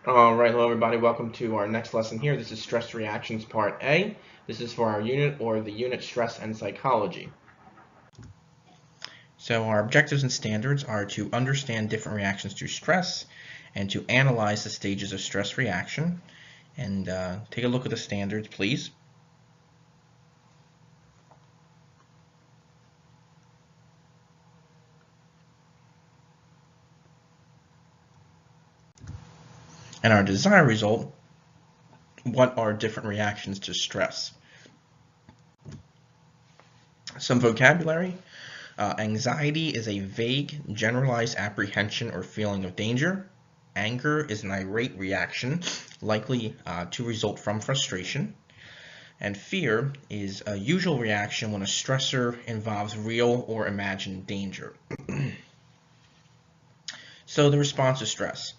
All right, hello everybody. Welcome to our next lesson here. This is Stress Reactions Part A. This is for our unit or the unit Stress and Psychology. So our objectives and standards are to understand different reactions to stress and to analyze the stages of stress reaction. And take a look at the standards, please. And our desired result, what are different reactions to stress? Some vocabulary. Anxiety is a vague, generalized apprehension or feeling of danger. Anger is an irate reaction, likely to result from frustration. And fear is a usual reaction when a stressor involves real or imagined danger. So the response to stress.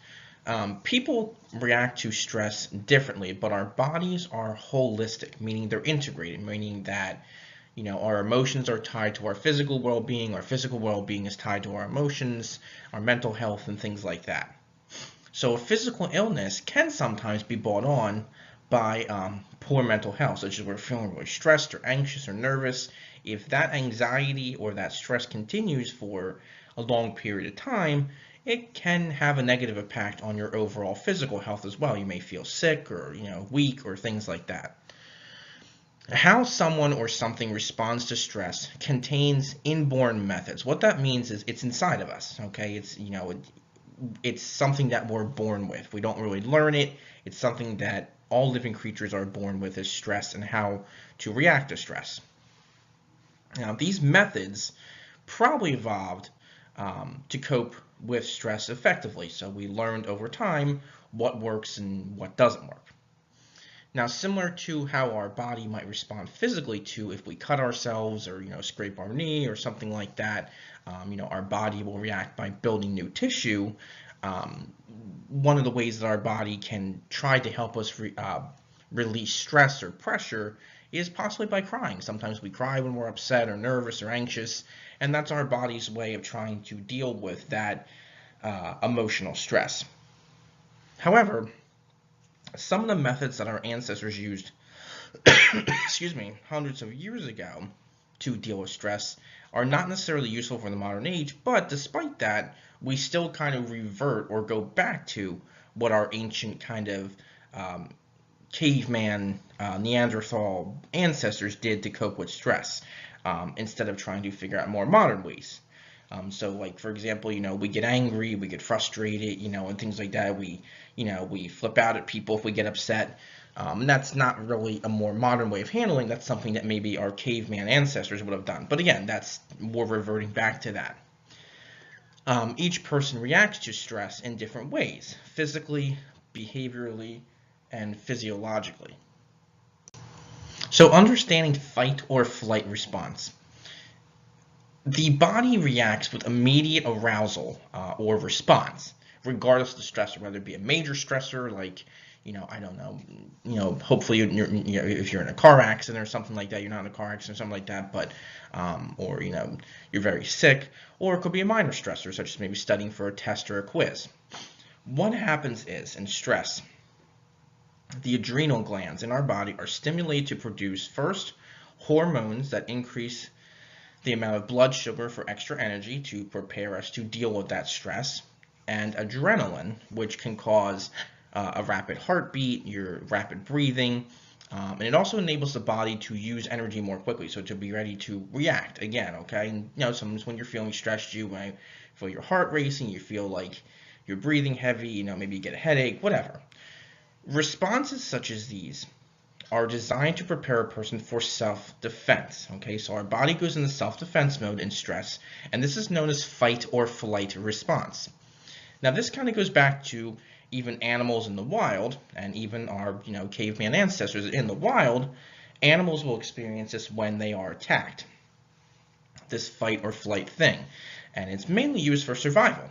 People react to stress differently, but our bodies are holistic, meaning they're integrated, meaning that our emotions are tied to our physical well-being is tied to our emotions, our mental health, and things like that. So a physical illness can sometimes be brought on by poor mental health, such as we're feeling really stressed or anxious or nervous. If that anxiety or that stress continues for a long period of time, it can have a negative impact on your overall physical health as well. You may feel sick or weak or things like that. How someone or something responds to stress contains inborn methods. What that means is it's inside of us. Okay, it's something that we're born with. We don't really learn it. It's something that all living creatures are born with, is stress and how to react to stress. Now, these methods probably evolved to cope with stress effectively. So we learned over time what works and what doesn't work. Now, similar to how our body might respond physically to if we cut ourselves or scrape our knee or something like that, our body will react by building new tissue. One of the ways that our body can try to help us release stress or pressure is possibly by crying. Sometimes we cry when we're upset or nervous or anxious, and that's our body's way of trying to deal with that emotional stress. However, some of the methods that our ancestors used excuse me, hundreds of years ago to deal with stress are not necessarily useful for the modern age, but despite that, we still kind of revert or go back to what our ancient kind of caveman, Neanderthal ancestors did to cope with stress, instead of trying to figure out more modern ways. So like, for example, we get angry, we get frustrated, and things like that. We flip out at people if we get upset. That's not really a more modern way of handling. That's something that maybe our caveman ancestors would have done. But again, we're reverting back to that. Each person reacts to stress in different ways, physically, behaviorally, and physiologically. So understanding fight or flight response. The body reacts with immediate arousal or response, regardless of the stressor, whether it be a major stressor like, I don't know, hopefully if you're in a car accident or something like that, you're not in a car accident or something like that, but, or, you're very sick, or it could be a minor stressor, such as maybe studying for a test or a quiz. What happens is, in stress, the adrenal glands in our body are stimulated to produce, first, hormones that increase the amount of blood sugar for extra energy to prepare us to deal with that stress, and adrenaline, which can cause a rapid heartbeat, your rapid breathing, and it also enables the body to use energy more quickly, so to be ready to react again, okay? And, sometimes when you're feeling stressed, you might feel your heart racing, you feel like you're breathing heavy, maybe you get a headache, whatever. Responses such as these are designed to prepare a person for self-defense. Okay, so our body goes into self-defense mode in stress, and this is known as fight or flight response. Now, this kind of goes back to even animals in the wild, and even our caveman ancestors in the wild. Animals will experience this when they are attacked, this fight or flight thing, and it's mainly used for survival.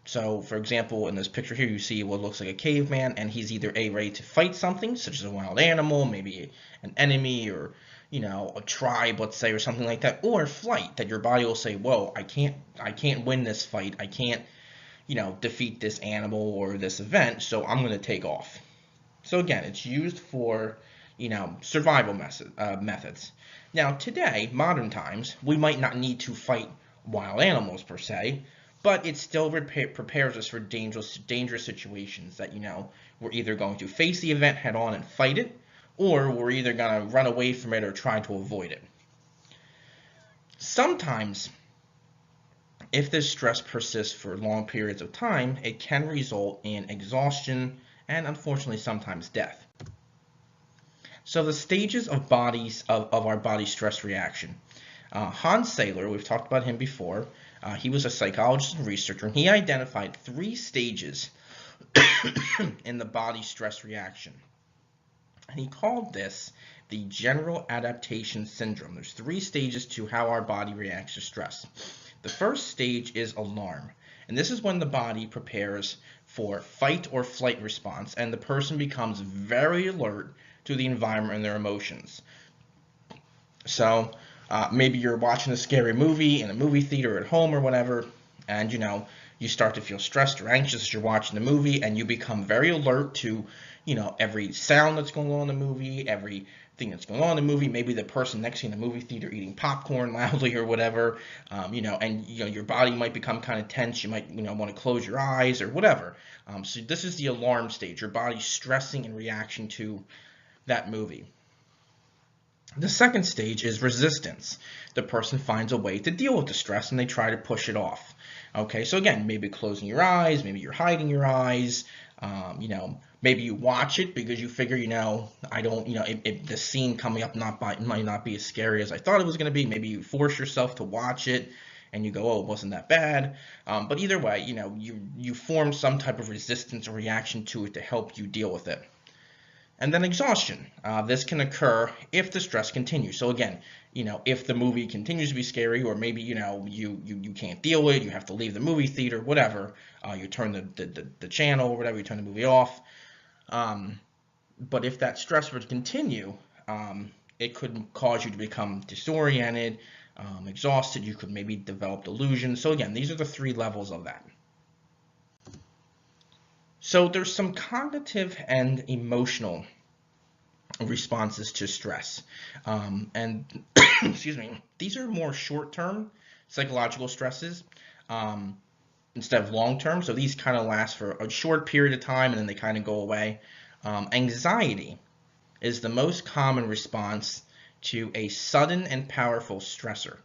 So, for example, in this picture here, you see what looks like a caveman, and he's either ready to fight something, such as a wild animal, maybe an enemy, or a tribe, let's say, or something like that, or flight, that your body will say, "Whoa, I can't win this fight. I can't, defeat this animal or this event, so I'm going to take off. So again, it's used for, survival methods. Now, today, modern times, we might not need to fight wild animals per se, but it still prepares us for dangerous situations that, we're either going to face the event head on and fight it, or we're either going to run away from it or try to avoid it. Sometimes, if this stress persists for long periods of time, it can result in exhaustion and, unfortunately, sometimes death. So the stages of our body stress reaction. Hans Seyler, we've talked about him before. He was a psychologist and researcher, and he identified 3 stages in the body stress reaction. And he called this the general adaptation syndrome. There's 3 stages to how our body reacts to stress. The first stage is alarm, and this is when the body prepares for fight or flight response, and the person becomes very alert to the environment and their emotions. So maybe you're watching a scary movie in a movie theater at home or whatever, and you start to feel stressed or anxious as you're watching the movie, and you become very alert to every sound that's going on in the movie, everything that's going on in the movie. Maybe the person next to you in the movie theater eating popcorn loudly or whatever, and your body might become kind of tense. You might want to close your eyes or whatever. So this is the alarm stage. Your body's stressing in reaction to that movie. The second stage is resistance. The person finds a way to deal with the stress and they try to push it off. Okay, so again, maybe closing your eyes, maybe you're hiding your eyes, maybe you watch it because you figure, the scene coming up might not be as scary as I thought it was going to be. Maybe you force yourself to watch it and you go, oh, it wasn't that bad. But either way, you form some type of resistance or reaction to it to help you deal with it. And then exhaustion. This can occur if the stress continues. So again, if the movie continues to be scary, or maybe you can't deal with it, you have to leave the movie theater, whatever. You turn the channel or whatever, you turn the movie off. But if that stress were to continue, it could cause you to become disoriented, exhausted. You could maybe develop delusions. So again, these are the 3 levels of that. So there's some cognitive and emotional responses to stress. And excuse me, these are more short-term psychological stresses instead of long-term. So these kind of last for a short period of time and then they kind of go away. Anxiety is the most common response to a sudden and powerful stressor.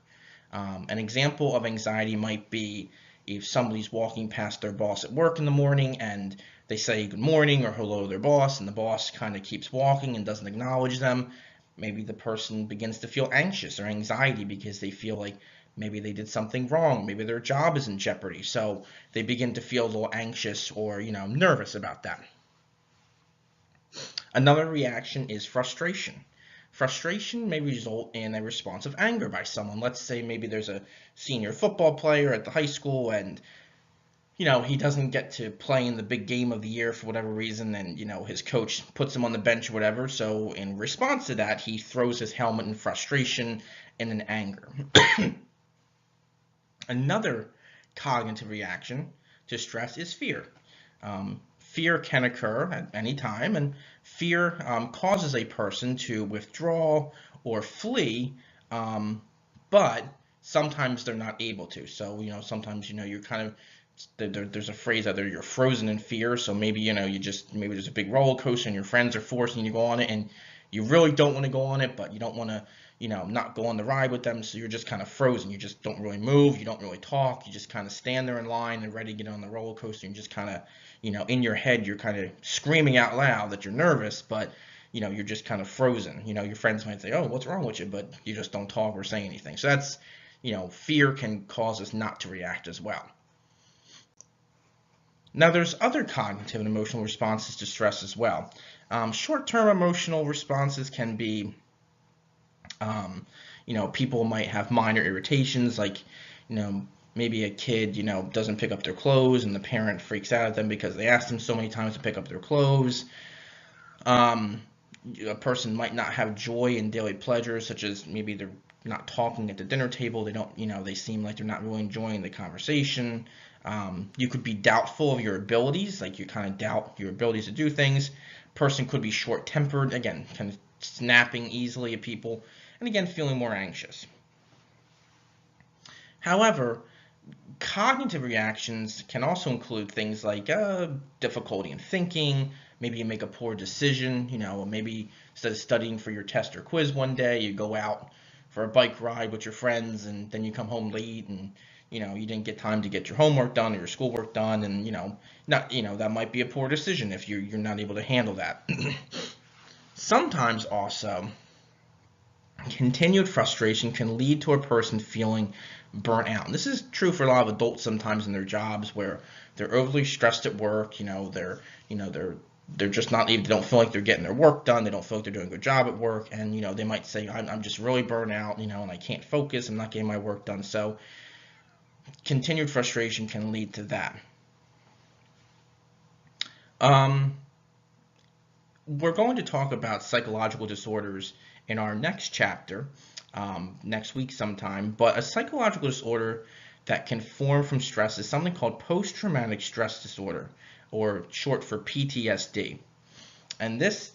An example of anxiety might be if somebody's walking past their boss at work in the morning and they say good morning or hello to their boss, and the boss kind of keeps walking and doesn't acknowledge them, maybe the person begins to feel anxious or anxiety because they feel like maybe they did something wrong, maybe their job is in jeopardy, so they begin to feel a little anxious or nervous about that. Another reaction is frustration. Frustration may result in a response of anger by someone. Let's say maybe there's a senior football player at the high school and he doesn't get to play in the big game of the year for whatever reason, and his coach puts him on the bench or whatever. So in response to that, he throws his helmet in frustration and in anger. Another cognitive reaction to stress is fear. Fear can occur at any time, and fear causes a person to withdraw or flee, but sometimes they're not able to. So, sometimes, you're kind of, there's a phrase out there, you're frozen in fear. So maybe, maybe there's a big roller coaster and your friends are forcing you to go on it and you really don't want to go on it, but you don't want to, not go on the ride with them. So you're just kind of frozen. You just don't really move. You don't really talk. You just kind of stand there in line and ready to get on the roller coaster and just kind of, in your head, you're kind of screaming out loud that you're nervous, but you're just kind of frozen. Your friends might say, oh, what's wrong with you? But you just don't talk or say anything. So that's, fear can cause us not to react as well. Now, there's other cognitive and emotional responses to stress as well. Short-term emotional responses can be, people might have minor irritations, like, maybe a kid, doesn't pick up their clothes and the parent freaks out at them because they asked them so many times to pick up their clothes. A person might not have joy in daily pleasures, such as maybe they're not talking at the dinner table. They don't, they seem like they're not really enjoying the conversation. You could be doubtful of your abilities, like you kind of doubt your abilities to do things. Person could be short-tempered, again, kind of snapping easily at people, and again, feeling more anxious. However, cognitive reactions can also include things like difficulty in thinking. Maybe you make a poor decision. Maybe instead of studying for your test or quiz one day, you go out for a bike ride with your friends, and then you come home late, and you didn't get time to get your homework done or your schoolwork done, and not that might be a poor decision if you're not able to handle that. Sometimes also, continued frustration can lead to a person feeling burnt out. And this is true for a lot of adults sometimes in their jobs where they're overly stressed at work. They're just not, they don't feel like they're getting their work done. They don't feel like they're doing a good job at work. And, they might say, I'm just really burnt out, and I can't focus. I'm not getting my work done. So continued frustration can lead to that. We're going to talk about psychological disorders in our next chapter, next week sometime, but a psychological disorder that can form from stress is something called post-traumatic stress disorder, or short for PTSD. And this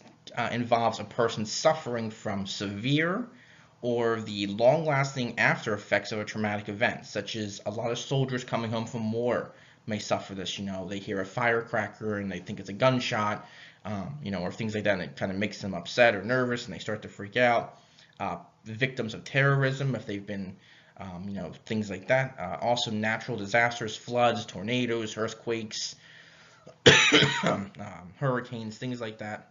involves a person suffering from severe or the long-lasting after effects of a traumatic event, such as a lot of soldiers coming home from war may suffer this. They hear a firecracker and they think it's a gunshot, or things like that, and it kind of makes them upset or nervous, and they start to freak out. Victims of terrorism, if they've been, things like that. Also natural disasters, floods, tornadoes, earthquakes, hurricanes, things like that.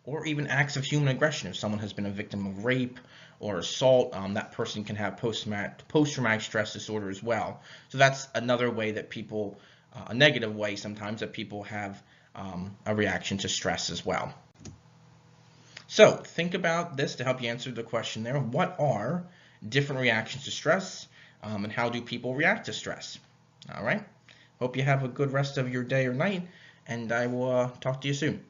Or even acts of human aggression. If someone has been a victim of rape or assault, that person can have post-traumatic stress disorder as well. So that's another way that people, a negative way sometimes, that people have a reaction to stress as well. So think about this to help you answer the question there. What are different reactions to stress, and how do people react to stress? All right. Hope you have a good rest of your day or night, and I will talk to you soon.